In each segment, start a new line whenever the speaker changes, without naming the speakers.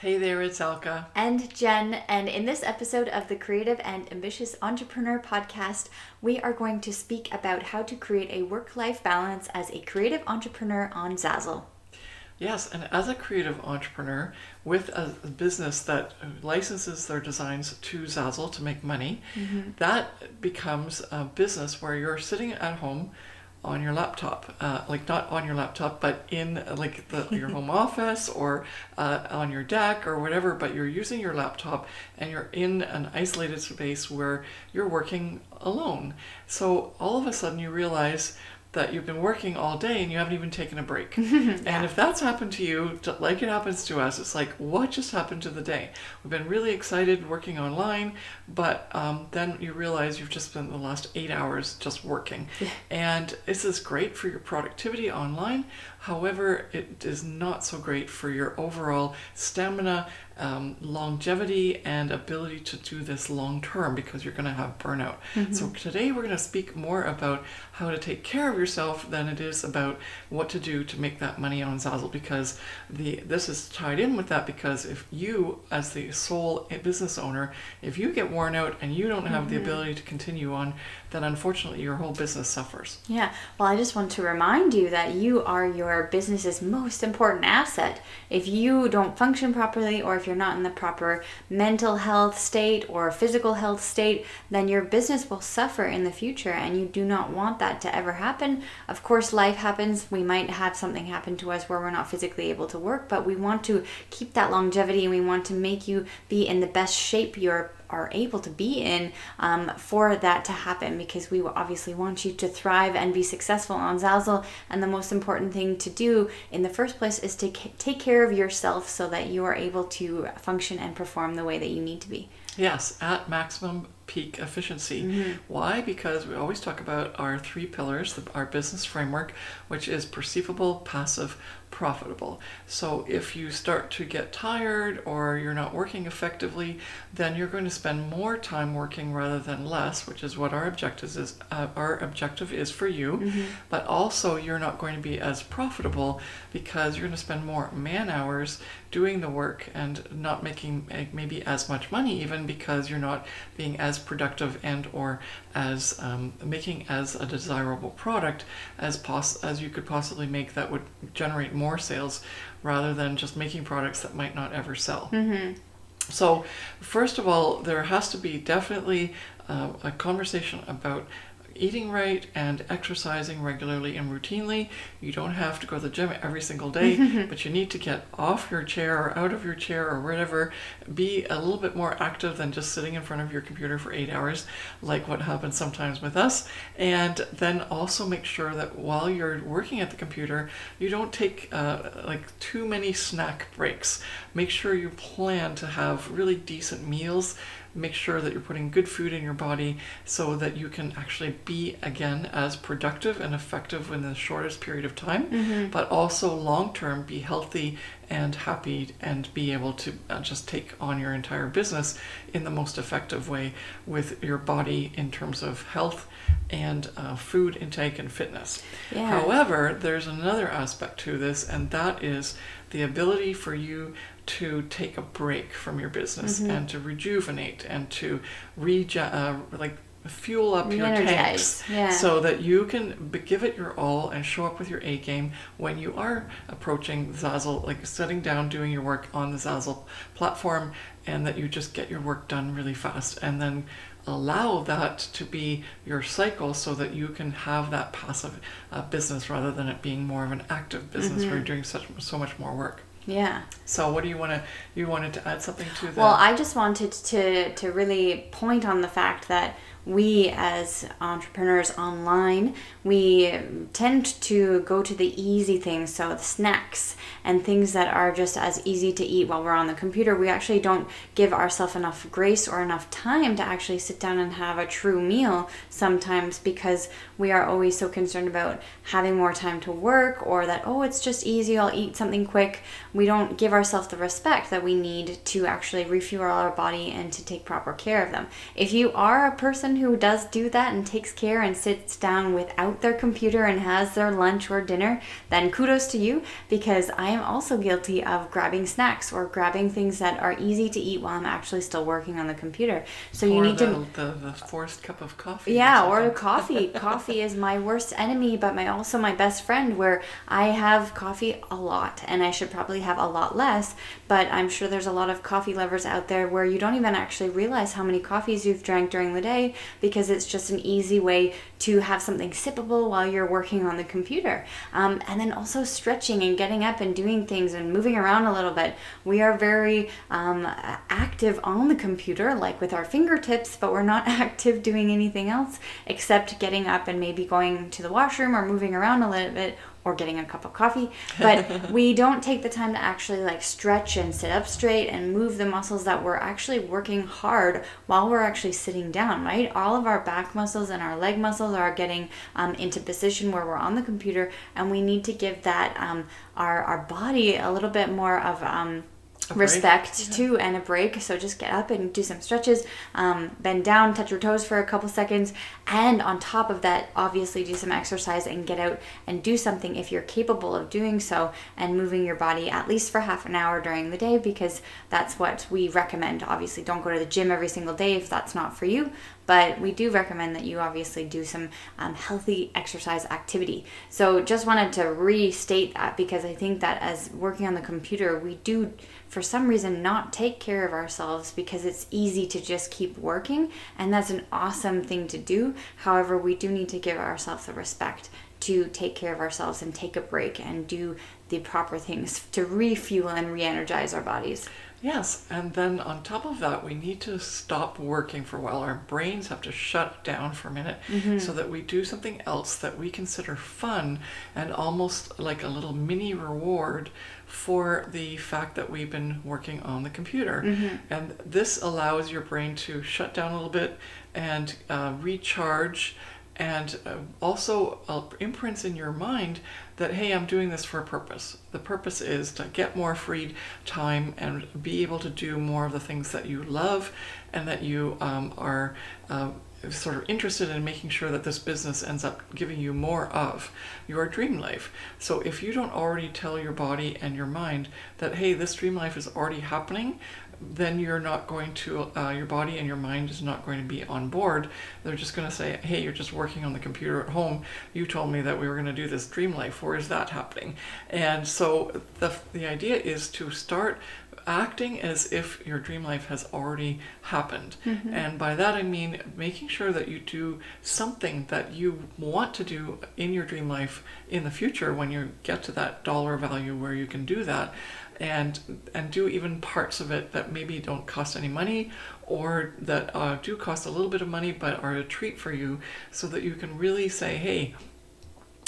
Hey there, it's Elka.
And Jen, and in this episode of the Creative and Ambitious Entrepreneur podcast, we are going to speak about how to create a work-life balance as a creative entrepreneur on Zazzle.
Yes, and as a creative entrepreneur with a business that licenses their designs to Zazzle to make money, that becomes a business where you're sitting at home on your laptop, not on your laptop, but in your home office or on your deck or whatever, but you're using your laptop and you're in an isolated space where you're working alone. So all of a sudden you realize that you've been working all day and you haven't even taken a break. And if that's happened to you, like it happens to us, it's like, what just happened to the day? We've been really excited working online, but then you realize you've just spent the last 8 hours just working. And this is great for your productivity online. However, it is not so great for your overall stamina, longevity, and ability to do this long term, because you're going to have burnout. So today we're going to speak more about how to take care of yourself than it is about what to do to make that money on Zazzle, because this is tied in with that, because if you, as the sole business owner, if you get worn out and you don't have the ability to continue on, then unfortunately your whole business suffers.
Yeah, well, I just want to remind you that you are your business's most important asset. If you don't function properly, or if you're not in the proper mental health state or physical health state, then your business will suffer in the future, and you do not want that to ever happen. Of course, life happens. We might have something happen to us where we're not physically able to work, but we want to keep that longevity, and we want to make you be in the best shape you're are able to be in for that to happen, because we obviously want you to thrive and be successful on Zazzle. And the most important thing to do in the first place is to take care of yourself so that you are able to function and perform the way that you need to be.
Yes, at maximum peak efficiency. Why? Because we always talk about our 3 pillars, our business framework, which is perceivable, passive, profitable. So if you start to get tired or you're not working effectively, then you're going to spend more time working rather than less, which is what our objective is for you. But also you're not going to be as profitable, because you're going to spend more man hours doing the work and not making maybe as much money, even because you're not being as productive and or as making as a desirable product as you could possibly make that would generate more sales, rather than just making products that might not ever sell. So first of all, there has to be definitely a conversation about eating right and exercising regularly and routinely. You don't have to go to the gym every single day, but you need to get off your chair or out of your chair or whatever. Be a little bit more active than just sitting in front of your computer for 8 hours, like what happens sometimes with us. And then also make sure that while you're working at the computer, you don't take too many snack breaks. Make sure you plan to have really decent meals. Make sure that you're putting good food in your body so that you can actually be, again, as productive and effective in the shortest period of time, but also long-term be healthy and happy and be able to just take on your entire business in the most effective way with your body in terms of health and food intake and fitness. However, there's another aspect to this, and that is the ability for you to take a break from your business and to rejuvenate and to fuel up your tanks, so that you can give it your all and show up with your A game when you are approaching Zazzle, like sitting down, doing your work on the Zazzle platform, and that you just get your work done really fast, and then allow that to be your cycle so that you can have that passive business rather than it being more of an active business where you're doing so much more work.
Yeah.
So what do you wanted to add something to that?
Well, I just wanted to really point on the fact that we as entrepreneurs online, we tend to go to the easy things, so the snacks and things that are just as easy to eat while we're on the computer. We actually don't give ourselves enough grace or enough time to actually sit down and have a true meal sometimes, because we are always so concerned about having more time to work, or that, oh, it's just easy, I'll eat something quick. We don't give ourselves the respect that we need to actually refuel our body and to take proper care of them. If you are a person person who does do that and takes care and sits down without their computer and has their lunch or dinner, then kudos to you, because I am also guilty of grabbing snacks or grabbing things that are easy to eat while I'm actually still working on the computer. So you need to
the forced cup of coffee.
Yeah, or the coffee. Coffee is my worst enemy, but also my best friend, where I have coffee a lot, and I should probably have a lot less, but I'm sure there's a lot of coffee lovers out there where you don't even actually realize how many coffees you've drank during the day, because it's just an easy way to have something sippable while you're working on the computer. And then also stretching and getting up and doing things and moving around a little bit. We are very active on the computer, like with our fingertips, but we're not active doing anything else except getting up and maybe going to the washroom or moving around a little bit, or getting a cup of coffee. But we don't take the time to actually like stretch and sit up straight and move the muscles that we're actually working hard while we're actually sitting down, right? All of our back muscles and our leg muscles are getting into position where we're on the computer, and we need to give that our body a little bit more of respect too, and a break. So just get up and do some stretches, bend down, touch your toes for a couple seconds, and on top of that, obviously do some exercise and get out and do something if you're capable of doing so, and moving your body at least for half an hour during the day, because that's what we recommend. Obviously, don't go to the gym every single day if that's not for you, but we do recommend that you obviously do some healthy exercise activity. So just wanted to restate that, because I think that as working on the computer, we do for some reason not take care of ourselves, because it's easy to just keep working, and that's an awesome thing to do. However, we do need to give ourselves the respect to take care of ourselves and take a break and do the proper things to refuel and re-energize our bodies.
Yes, and then on top of that, we need to stop working for a while. Our brains have to shut down for a minute, so that we do something else that we consider fun, and almost like a little mini reward for the fact that we've been working on the computer. And this allows your brain to shut down a little bit and recharge, and also imprints in your mind that, hey, I'm doing this for a purpose. The purpose is to get more free time and be able to do more of the things that you love, and that you are sort of interested in making sure that this business ends up giving you more of your dream life. So if you don't already tell your body and your mind that, hey, this dream life is already happening, then you're not going to, your body and your mind is not going to be on board. They're just going to say, hey, you're just working on the computer at home. You told me that we were going to do this dream life. Where is that happening? And so the idea is to start acting as if your dream life has already happened. And by that I mean making sure that you do something that you want to do in your dream life in the future, when you get to that dollar value where you can do that, and do even parts of it that maybe don't cost any money, or that do cost a little bit of money but are a treat for you, so that you can really say, hey,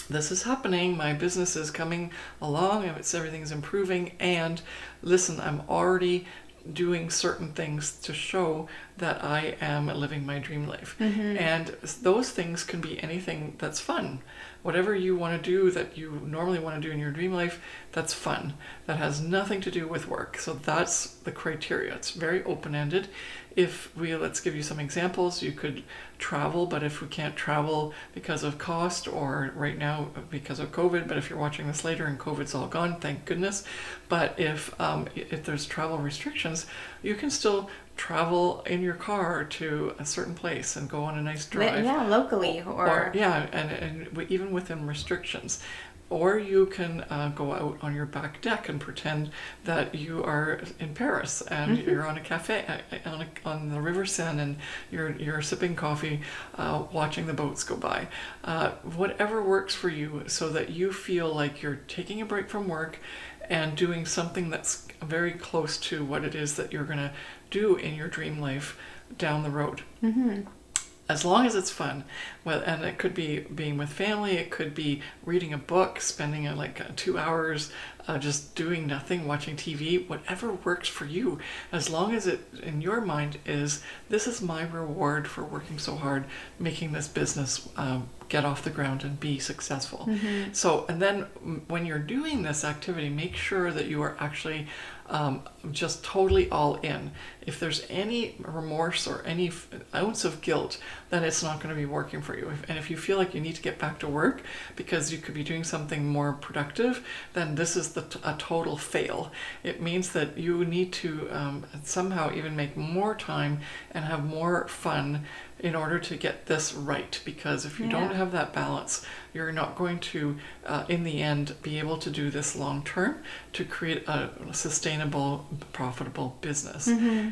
this is happening, my business is coming along, and everything's improving, and listen, I'm already doing certain things to show that I am living my dream life. And those things can be anything that's fun. Whatever you want to do that you normally want to do in your dream life, that's fun. That has nothing to do with work. So that's the criteria. It's very open-ended. Let's give you some examples. You could travel, but if we can't travel because of cost, or right now because of COVID, but if you're watching this later and COVID's all gone, thank goodness. But if there's travel restrictions, you can still travel in your car to a certain place and go on a nice drive.
Yeah, locally.
And even within restrictions. Or you can go out on your back deck and pretend that you are in Paris and you're on a cafe on the River Seine, and you're sipping coffee, watching the boats go by. Whatever works for you, so that you feel like you're taking a break from work and doing something that's very close to what it is that you're going to do in your dream life down the road. As long as it's fun. Well, and it could be being with family, it could be reading a book, spending 2 hours just doing nothing, watching TV, whatever works for you, as long as it in your mind is, this is my reward for working so hard, making this business get off the ground and be successful. So, and then when you're doing this activity, make sure that you are actually just totally all in. If there's any remorse or any ounce of guilt, then it's not going to be working for you. And if you feel like you need to get back to work because you could be doing something more productive, then this is a total fail. It means that you need to somehow even make more time and have more fun in order to get this right, because if you don't have that balance, you're not going to in the end be able to do this long term to create a sustainable, profitable business.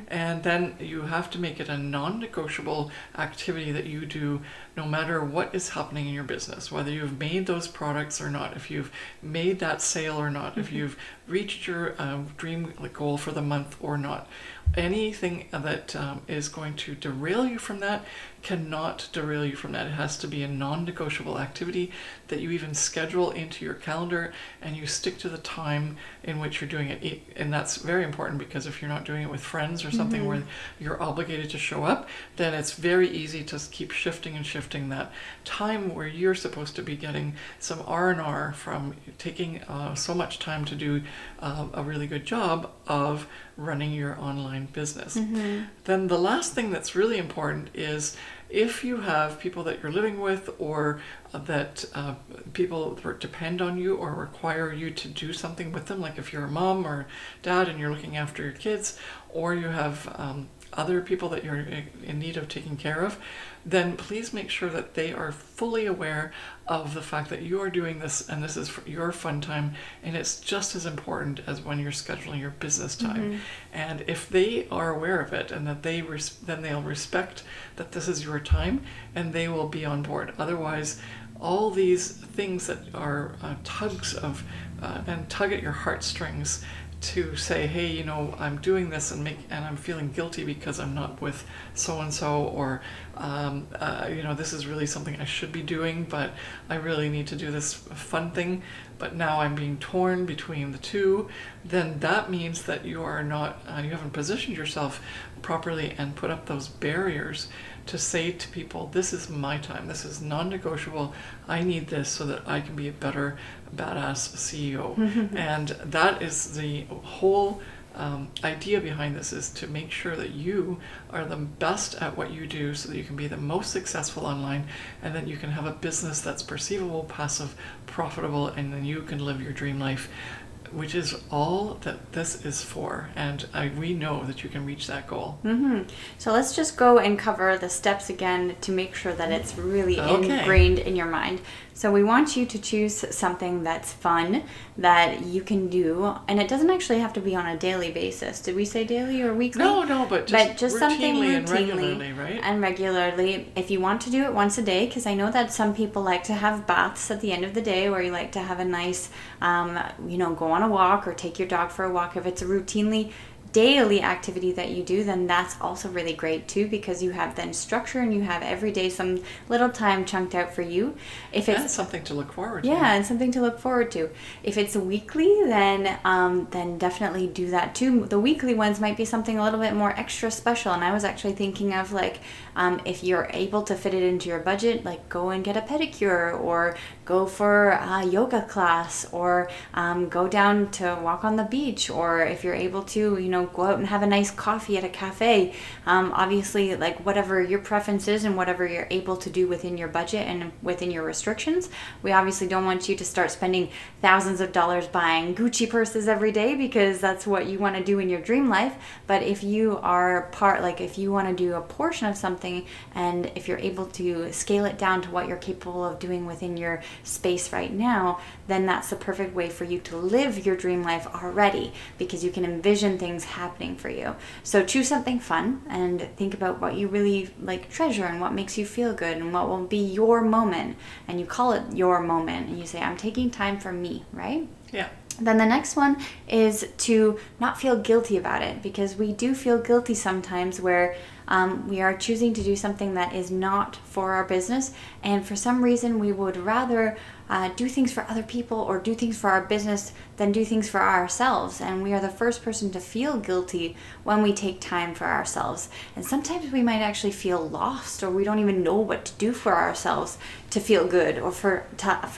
And then you have to make it a non-negotiable activity that you do no matter what is happening in your business, whether you've made those products or not, if you've made that sale or not, if you've reached your dream goal for the month or not. Anything that is going to derail you from that cannot derail you from that. It has to be a non-negotiable activity that you even schedule into your calendar, and you stick to the time in which you're doing it. And that's very important, because if you're not doing it with friends or something where you're obligated to show up, then it's very easy to keep shifting and shifting that time where you're supposed to be getting some R&R from taking so much time to do a really good job of running your online business. Then the last thing that's really important is, if you have people that you're living with, or that people depend on you or require you to do something with them, like if you're a mom or dad and you're looking after your kids, or you have other people that you're in need of taking care of, then please make sure that they are fully aware of the fact that you are doing this, and this is for your fun time, and it's just as important as when you're scheduling your business time. And if they are aware of it, and that then they'll respect that this is your time, and they will be on board. Otherwise, all these things that are tugs of and tug at your heartstrings to say, hey, you know, I'm doing this and I'm feeling guilty because I'm not with so-and-so, or you know, this is really something I should be doing, but I really need to do this fun thing, but now I'm being torn between the two, then that means that you are not, you haven't positioned yourself properly and put up those barriers to say to people, this is my time, this is non-negotiable, I need this so that I can be a better badass CEO. And that is the whole idea behind this, is to make sure that you are the best at what you do so that you can be the most successful online, and then you can have a business that's perceivable, passive, profitable, and then you can live your dream life, which is all that this is for. And we know that you can reach that goal.
So let's just go and cover the steps again to make sure that it's really ingrained in your mind. So we want you to choose something that's fun, that you can do, and it doesn't actually have to be on a daily basis. Did we say daily or weekly?
No, but just
something routinely
and regularly, right?
And regularly. If you want to do it once a day, because I know that some people like to have baths at the end of the day, where you like to have a nice, go on a walk or take your dog for a walk. If it's a routinely daily activity that you do, then that's also really great too, because you have then structure and you have every day some little time chunked out for you. If it's
something to look forward to.
Yeah, and something to look forward to. If it's weekly, then definitely do that too. The weekly ones might be something a little bit more extra special, and I was actually thinking of if you're able to fit it into your budget, like go and get a pedicure, or go for a yoga class, or go down to walk on the beach, or if you're able to, go out and have a nice coffee at a cafe. Obviously, like whatever your preference is and whatever you're able to do within your budget and within your restrictions. We obviously don't want you to start spending thousands of dollars buying Gucci purses every day, because that's what you want to do in your dream life. But if you are if you want to do a portion of something, and if you're able to scale it down to what you're capable of doing within your space right now, then that's the perfect way for you to live your dream life already, because you can envision things happening for you. So choose something fun and think about what you really treasure and what makes you feel good and what will be your moment, and you call it your moment, and you say, I'm taking time for me, right?
Yeah.
Then the next one is to not feel guilty about it, because we do feel guilty sometimes where we are choosing to do something that is not for our business, and for some reason we would rather do things for other people or do things for our business than do things for ourselves. And we are the first person to feel guilty when we take time for ourselves. And sometimes we might actually feel lost, or we don't even know what to do for ourselves to feel good, or for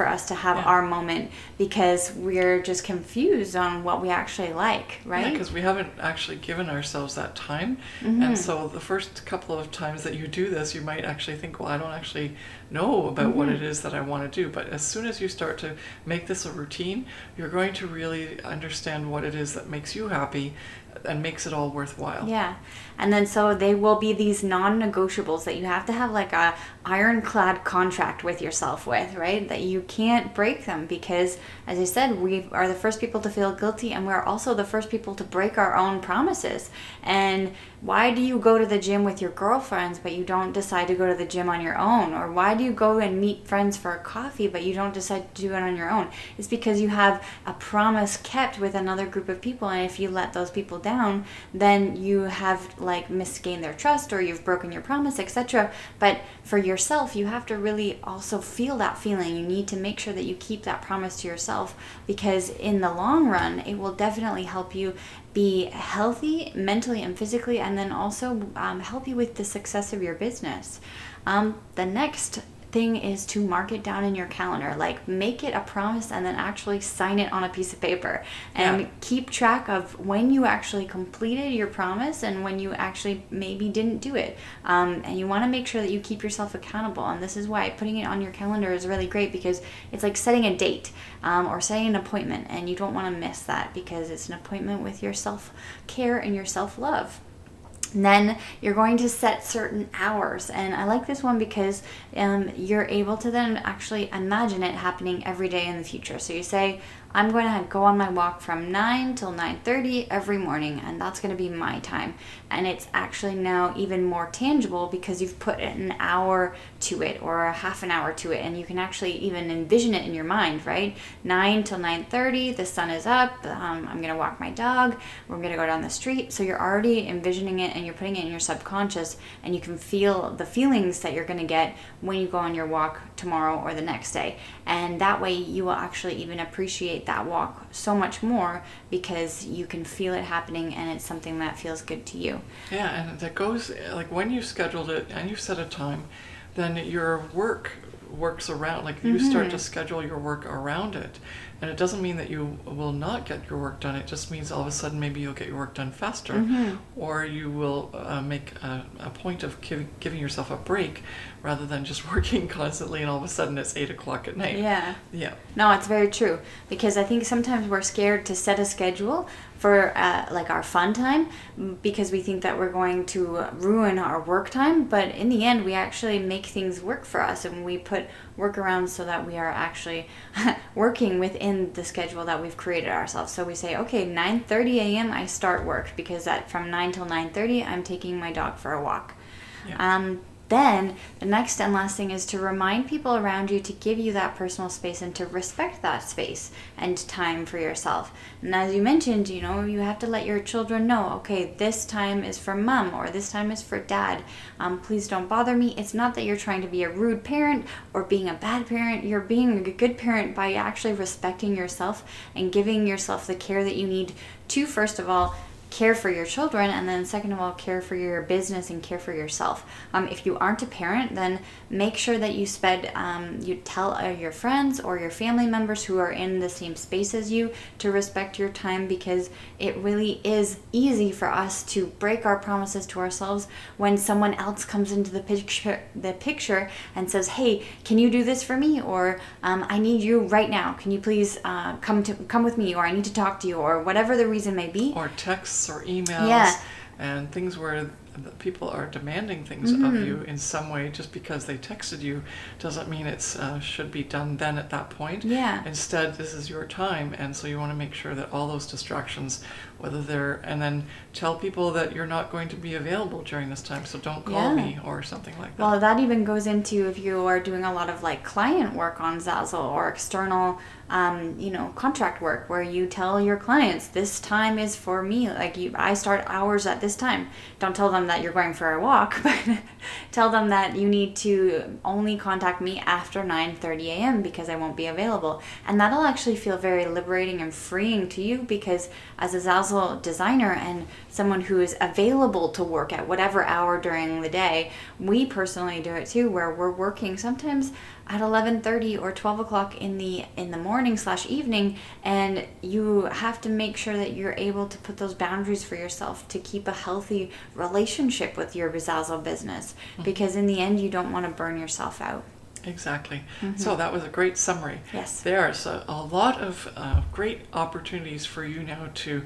us to have our moment, because we're just just confused on what we actually like, right?
Yeah, because we haven't actually given ourselves that time. And so the first couple of times that you do this, you might actually think, well, I don't actually know about what it is that I want to do. But as soon as you start to make this a routine, you're going to really understand what it is that makes you happy and makes it all worthwhile.
Yeah. And then so they will be these non-negotiables that you have to have like a ironclad contract with yourself with, right? That you can't break them because, as I said, we are the first people to feel guilty, and we're also the first people to break our own promises. And why do you go to the gym with your girlfriends but you don't decide to go to the gym on your own? Or why do you go and meet friends for a coffee but you don't decide to do it on your own? It's because you have a promise kept with another group of people, and if you let those people down, then you have like misgained their trust or you've broken your promise, etc. But for yourself, you have to really also feel that feeling. You need to make sure that you keep that promise to yourself, because in the long run, it will definitely help you be healthy mentally and physically, and then also help you with the success of your business. The next thing is to mark it down in your calendar. Like, make it a promise and then actually sign it on a piece of paper, and keep track of when you actually completed your promise and when you actually maybe didn't do it. And you want to make sure that you keep yourself accountable, and this is why putting it on your calendar is really great, because it's like setting a date or setting an appointment, and you don't want to miss that because it's an appointment with your self-care and your self-love. And then you're going to set certain hours. And I like this one because you're able to then actually imagine it happening every day in the future. So you say, I'm going to go on my walk from 9 till 9:30 every morning, and that's going to be my time. And it's actually now even more tangible because you've put an hour to it or a half an hour to it, and you can actually even envision it in your mind, right? 9 till 9:30, the sun is up, I'm going to walk my dog, we're going to go down the street. So you're already envisioning it and you're putting it in your subconscious, and you can feel the feelings that you're going to get when you go on your walk tomorrow or the next day. And that way you will actually even appreciate that walk so much more because you can feel it happening and it's something that feels good to you.
Yeah, and that goes, like, when you scheduled it and you set a time, then your work works around, like, you start to schedule your work around it. And it doesn't mean that you will not get your work done. It just means all of a sudden maybe you'll get your work done faster, or you will make a point of giving yourself a break rather than just working constantly and all of a sudden it's 8 o'clock at night.
Yeah. No, it's very true, because I think sometimes we're scared to set a schedule for like our fun time because we think that we're going to ruin our work time. But in the end, we actually make things work for us, and we put workarounds so that we are actually working within the schedule that we've created ourselves. So we say, okay, 9:30 a.m. I start work, because from 9 till 9:30 I'm taking my dog for a walk. Then the next and last thing is to remind people around you to give you that personal space and to respect that space and time for yourself. And as you mentioned, you have to let your children know, okay, this time is for mom or this time is for dad. Please don't bother me. It's not that you're trying to be a rude parent or being a bad parent. You're being a good parent by actually respecting yourself and giving yourself the care that you need to, first of all, care for your children, and then second of all, care for your business and care for yourself. If you aren't a parent, then make sure that you tell your friends or your family members who are in the same space as you to respect your time, because it really is easy for us to break our promises to ourselves when someone else comes into the picture and says, hey, can you do this for me? Or I need you right now. Can you please come with me? Or I need to talk to you, or whatever the reason may be.
Or texts or emails and things where people are demanding things of you in some way. Just because they texted you doesn't mean it should be done then at that point. Instead, this is your time, and so you want to make sure that all those distractions, and then tell people that you're not going to be available during this time, so don't call me or something like that.
Well, that even goes into if you are doing a lot of like client work on Zazzle or external contract work, where you tell your clients, this time is for me. Like, I start hours at this time. Don't tell them that you're going for a walk, but tell them that you need to only contact me after 9:30 a.m. because I won't be available. And that'll actually feel very liberating and freeing to you, because as a Zazzle designer and someone who is available to work at whatever hour during the day. We personally do it too, where we're working sometimes at 11:30 or 12 o'clock in the morning/evening, and you have to make sure that you're able to put those boundaries for yourself to keep a healthy relationship with your Zazzle business, because in the end you don't want to burn yourself out.
Exactly. So that was a great summary.
Yes.
There's a lot of great opportunities for you now to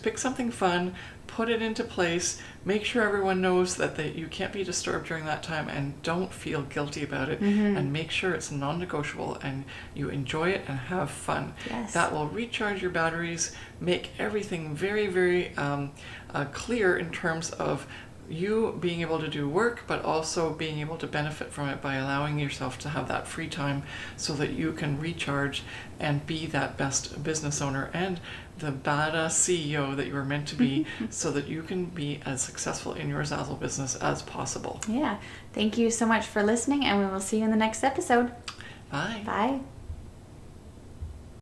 pick something fun, put it into place, make sure everyone knows that you can't be disturbed during that time, and don't feel guilty about it, and make sure it's non-negotiable and you enjoy it and have fun.
Yes.
That will recharge your batteries, make everything very, very clear in terms of you being able to do work, but also being able to benefit from it by allowing yourself to have that free time so that you can recharge and be that best business owner and the badass CEO that you were meant to be, so that you can be as successful in your Zazzle business as possible.
Yeah. Thank you so much for listening, and we will see you in the next episode.
Bye.
Bye.